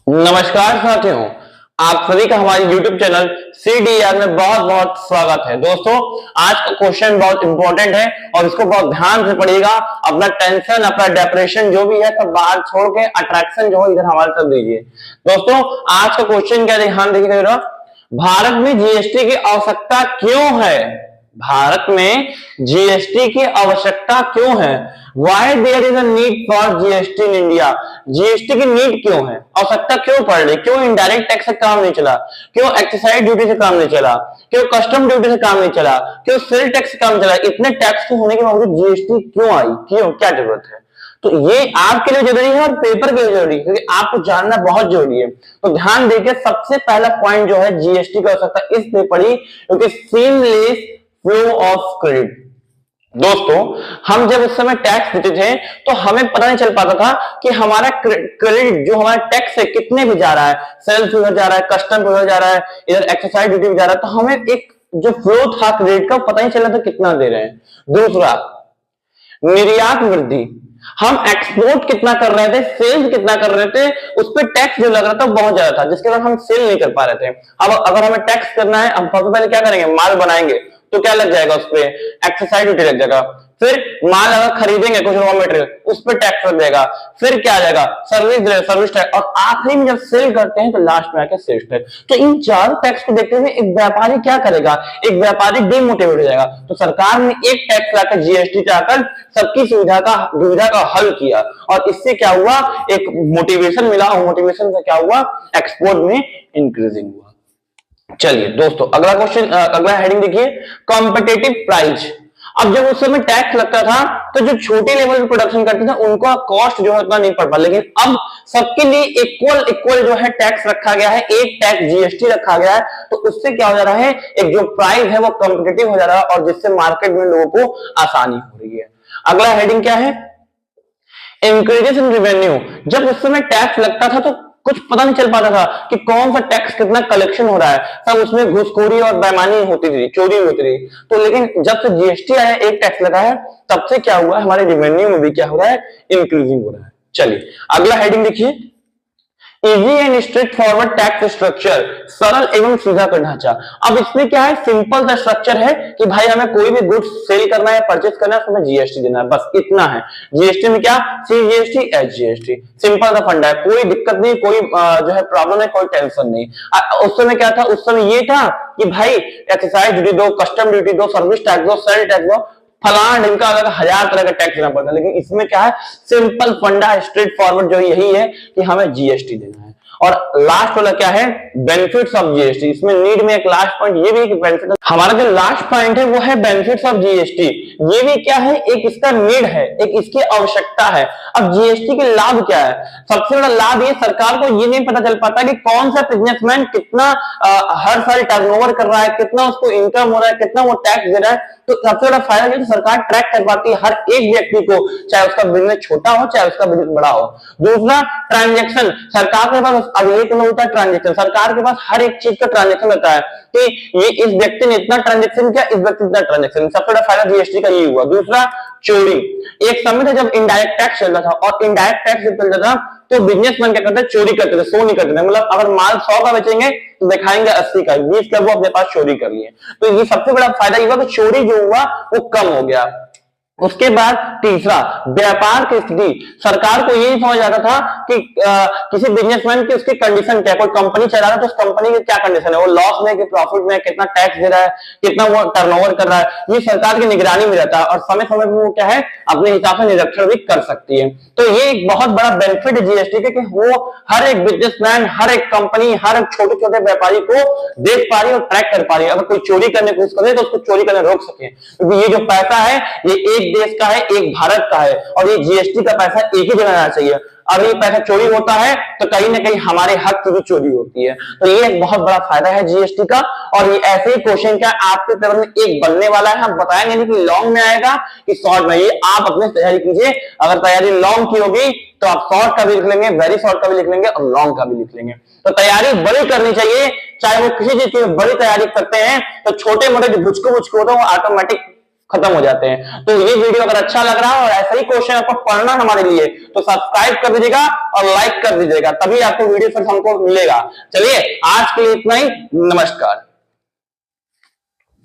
नमस्कार साथियों, आप सभी का हमारे YouTube चैनल CDR में बहुत बहुत स्वागत है। दोस्तों, आज का क्वेश्चन बहुत इंपॉर्टेंट है और इसको बहुत ध्यान से पढ़िएगा। अपना टेंशन, अपना डिप्रेशन जो भी है सब बाहर छोड़ के अट्रैक्शन जो है इधर हमारे तरफ दीजिए। दोस्तों, आज का क्वेश्चन क्या, ध्यान देखिएगा। भारत में जीएसटी की आवश्यकता क्यों है? भारत में जीएसटी की आवश्यकता क्यों है? Why there is a need for GST in India? GST की नीड क्यों है? आवश्यकता क्यों पड़ रही? क्यों इनडायरेक्ट टैक्स से काम नहीं चला? क्यों एक्साइज ड्यूटी से काम नहीं चला? क्यों कस्टम ड्यूटी से काम नहीं चला? क्यों सेल टैक्स से काम चला? इतने टैक्स के होने के बावजूद जीएसटी क्यों आई? क्यों, क्या जरूरत है? तो ये आपके लिए जरूरी है और पेपर के लिए जरूरी है, क्योंकि आपको जानना बहुत जरूरी है। तो ध्यान देखिए, सबसे पहला पॉइंट जो है जीएसटी की आवश्यकता इसलिए पड़ी क्योंकि सीमलेस फ्लो ऑफ क्रेडिट। दोस्तों, हम जब उस समय टैक्स देते थे तो हमें पता नहीं चल पाता था कि हमारा क्रेडिट जो हमारा टैक्स है कितने भी जा रहा है, सेल्स उधर जा रहा है, कस्टम उधर जा रहा है, इधर एक्साइज ड्यूटी भी जा रहा है, तो हमें एक जो फ्लो था क्रेडिट का पता नहीं चला था कितना दे रहे हैं। दूसरा, निर्यात वृद्धि, हम एक्सपोर्ट कितना कर रहे थे, सेल्स कितना कर रहे थे, उस पर टैक्स जो लग रहा था बहुत ज्यादा था, जिसके बाद हम सेल नहीं कर पा रहे थे। अब अगर हमें टैक्स करना है, हम सबसे पहले क्या करेंगे, माल बनाएंगे तो क्या लग जाएगा, उस पर एक्साइज ड्यूटी लग जाएगा। फिर माल अगर खरीदेंगे कुछ रॉ मटेरियल, उस पर टैक्स लग जाएगा। फिर क्या आ जाएगा, सर्विस टैक्स, और आखिरी में जब सेल करते हैं तो लास्ट में आकर सेल्स टैक्स। तो इन चार टैक्स को देखते हुए एक व्यापारी क्या करेगा, एक व्यापारी डिमोटिवेट हो जाएगा। तो सरकार ने एक टैक्स लाकर, जीएसटी लाकर सबकी दुविधा का हल किया, और इससे क्या हुआ, एक मोटिवेशन मिला, और मोटिवेशन से क्या हुआ, एक्सपोर्ट में इंक्रीजिंग हुआ। चलिए दोस्तों, अगला क्वेश्चन, अगला हेडिंग देखिए, कॉम्पिटिटिव प्राइस। अब जब उस समय टैक्स लगता था तो जो छोटे लेवल पे प्रोडक्शन करते थे उनका कॉस्ट जो है उतना नहीं पड़ पा, लेकिन अब सबके लिए इक्वल जो है टैक्स रखा गया है, एक टैक्स जीएसटी रखा गया है। तो उससे क्या हो जा रहा है, एक जो प्राइस है वो कॉम्पिटिटिव हो जा रहा है, और जिससे मार्केट में लोगों को आसानी हो रही है। अगला हेडिंग क्या है, इंक्रीजेस इन रेवेन्यू। जब उस समय टैक्स लगता था तो कुछ पता नहीं चल पाता था कि कौन सा टैक्स कितना कलेक्शन हो रहा है, सब उसमें घुसखोरी और बेईमानी होती थी, चोरी होती थी। तो लेकिन जब से जीएसटी आया, एक टैक्स लगा है, तब से क्या हुआ, हमारे रेवेन्यू में भी क्या हो रहा है, इंक्रीजिंग हो रहा है। चलिए अगला हेडिंग देखिए, easy and straight forward tax structure, सरल एवं सीधा का ढांचा। अब इसमें क्या है, सिंपल सा स्ट्रक्चर है कि भाई हमें कोई भी गुड्स सेल करना है, परचेज करना है, तो हमें जीएसटी देना है, बस इतना है। जीएसटी में क्या, सीजीएसटी, एसजीएसटी, सिंपल सा फंडा है, कोई दिक्कत नहीं, कोई जो है प्रॉब्लम है, कोई टेंशन नहीं। उस समय क्या था, उस समय ये था कि भाई एक्साइज ड्यूटी दो, कस्टम ड्यूटी दो, सर्विस टैक्स दो, सेल टैक्स दो, फलान इनका अलग 1000 तरह का टैक्स देना पड़ता है। लेकिन इसमें क्या है, सिंपल फंडा, स्ट्रेट फॉरवर्ड जो यही है कि हमें जीएसटी देना है। और लास्ट वाला क्या है, बेनिफिट्स ऑफ जीएसटी। इसमें नीड में एक लास्ट पॉइंट ये भी कि बेनिफिट, हमारा जो लास्ट पॉइंट है वो है बेनिफिट्स ऑफ जीएसटी। ये भी क्या है, एक इसका नीड है, एक इसकी आवश्यकता है। अब जीएसटी के लाभ क्या है, सबसे बड़ा लाभ ये, सरकार को ये नहीं पता चल पाता कि कौन सा बिजनेसमैन कितना हर साल टर्नओवर कर रहा है, कितना उसको इनकम हो रहा है, कितना वो टैक्स दे रहा है। तो सबसे बड़ा फायदा ये, तो सरकार ट्रैक कर पाती है हर एक व्यक्ति को, चाहे उसका बिजनेस छोटा हो चाहे उसका बिजनेस बड़ा हो। दूसरा, ट्रांजैक्शन, सरकार के पास अब ये तो होता है ट्रांजैक्शन, सरकार के पास हर एक चीज का ट्रांजैक्शन रहता है कि ये इस व्यक्ति ने इतना ट्रांजैक्शन किया, इस व्यक्ति ने इतना ट्रांजैक्शन। सबसे बड़ा फायदा जीएसटी का ये हुआ। दूसरा, चोरी। एक समय था जब इनडायरेक्ट टैक्स चलता था, और इनडायरेक्ट टैक्स जब चलता था तो बिजनेसमैन क्या करते थे, चोरी करते थे, 100 नहीं करते थे। मतलब अगर माल 100 का बेचेंगे तो दिखाएंगे 80 का, 20 का वो अपने पास चोरी कर लिए। तो ये सबसे बड़ा फायदा ये हुआ कि चोरी जो हुआ वो कम हो गया। उसके बाद तीसरा, व्यापार की स्थिति। सरकार को यही समझ आता था कि किसी बिजनेसमैन की उसकी कंडीशन क्या है, कोई कंपनी चला रहा है तो उस कंपनी की क्या कंडीशन है, वो लॉस में कि प्रॉफिट में, कितना टैक्स दे रहा है, कितना वो टर्नओवर कर रहा है, ये सरकार की निगरानी में रहता है, और समय समय पर वो क्या है, अपने हिसाब से निरीक्षण भी कर सकती है। तो ये एक बहुत बड़ा बेनिफिट है जीएसटी के, कि वो हर एक बिजनेसमैन, हर एक कंपनी, हर एक छोटे छोटे व्यापारी को देख पा रही है और ट्रैक कर पा रही है। अगर कोई चोरी करने की कोशिश करे तो उसको चोरी करने रोक सके, क्योंकि ये जो पैसा है ये एक देश का है, एक भारत का है, और ये जीएसटी का पैसा एक ही जगह रहना चाहिए। अगर ये पैसा चोरी होता है तो कहीं ना कहीं हमारे हक की भी चोरी होती है। तो ये एक बहुत बड़ा फायदा है जीएसटी का। और ये ऐसे ही क्वेश्चन क्या आपके पेपर में एक बनने वाला है, हम बताएंगे नहीं कि लॉन्ग में आएगा कि शॉर्ट में। ये आप अपने तैयारी कीजिए, अगर तैयारी लॉन्ग की होगी तो आप शॉर्ट का भी लिख लेंगे, वेरी शॉर्ट का भी लिख लेंगे, और लॉन्ग का भी लिख लेंगे। तो तैयारी बड़ी करनी चाहिए, चाहे वो किसी चीज की बड़ी तैयारी करते हैं तो छोटे मोटे जो बुचको होते हैं वो ऑटोमेटिक खत्म हो जाते हैं। तो ये वीडियो अगर अच्छा लग रहा है और ऐसा ही क्वेश्चन आपको पढ़ना हमारे लिए तो सब्सक्राइब कर दीजिएगा और लाइक कर दीजिएगा, तभी आपको वीडियो फिर हमको मिलेगा। चलिए आज के लिए इतना ही, नमस्कार।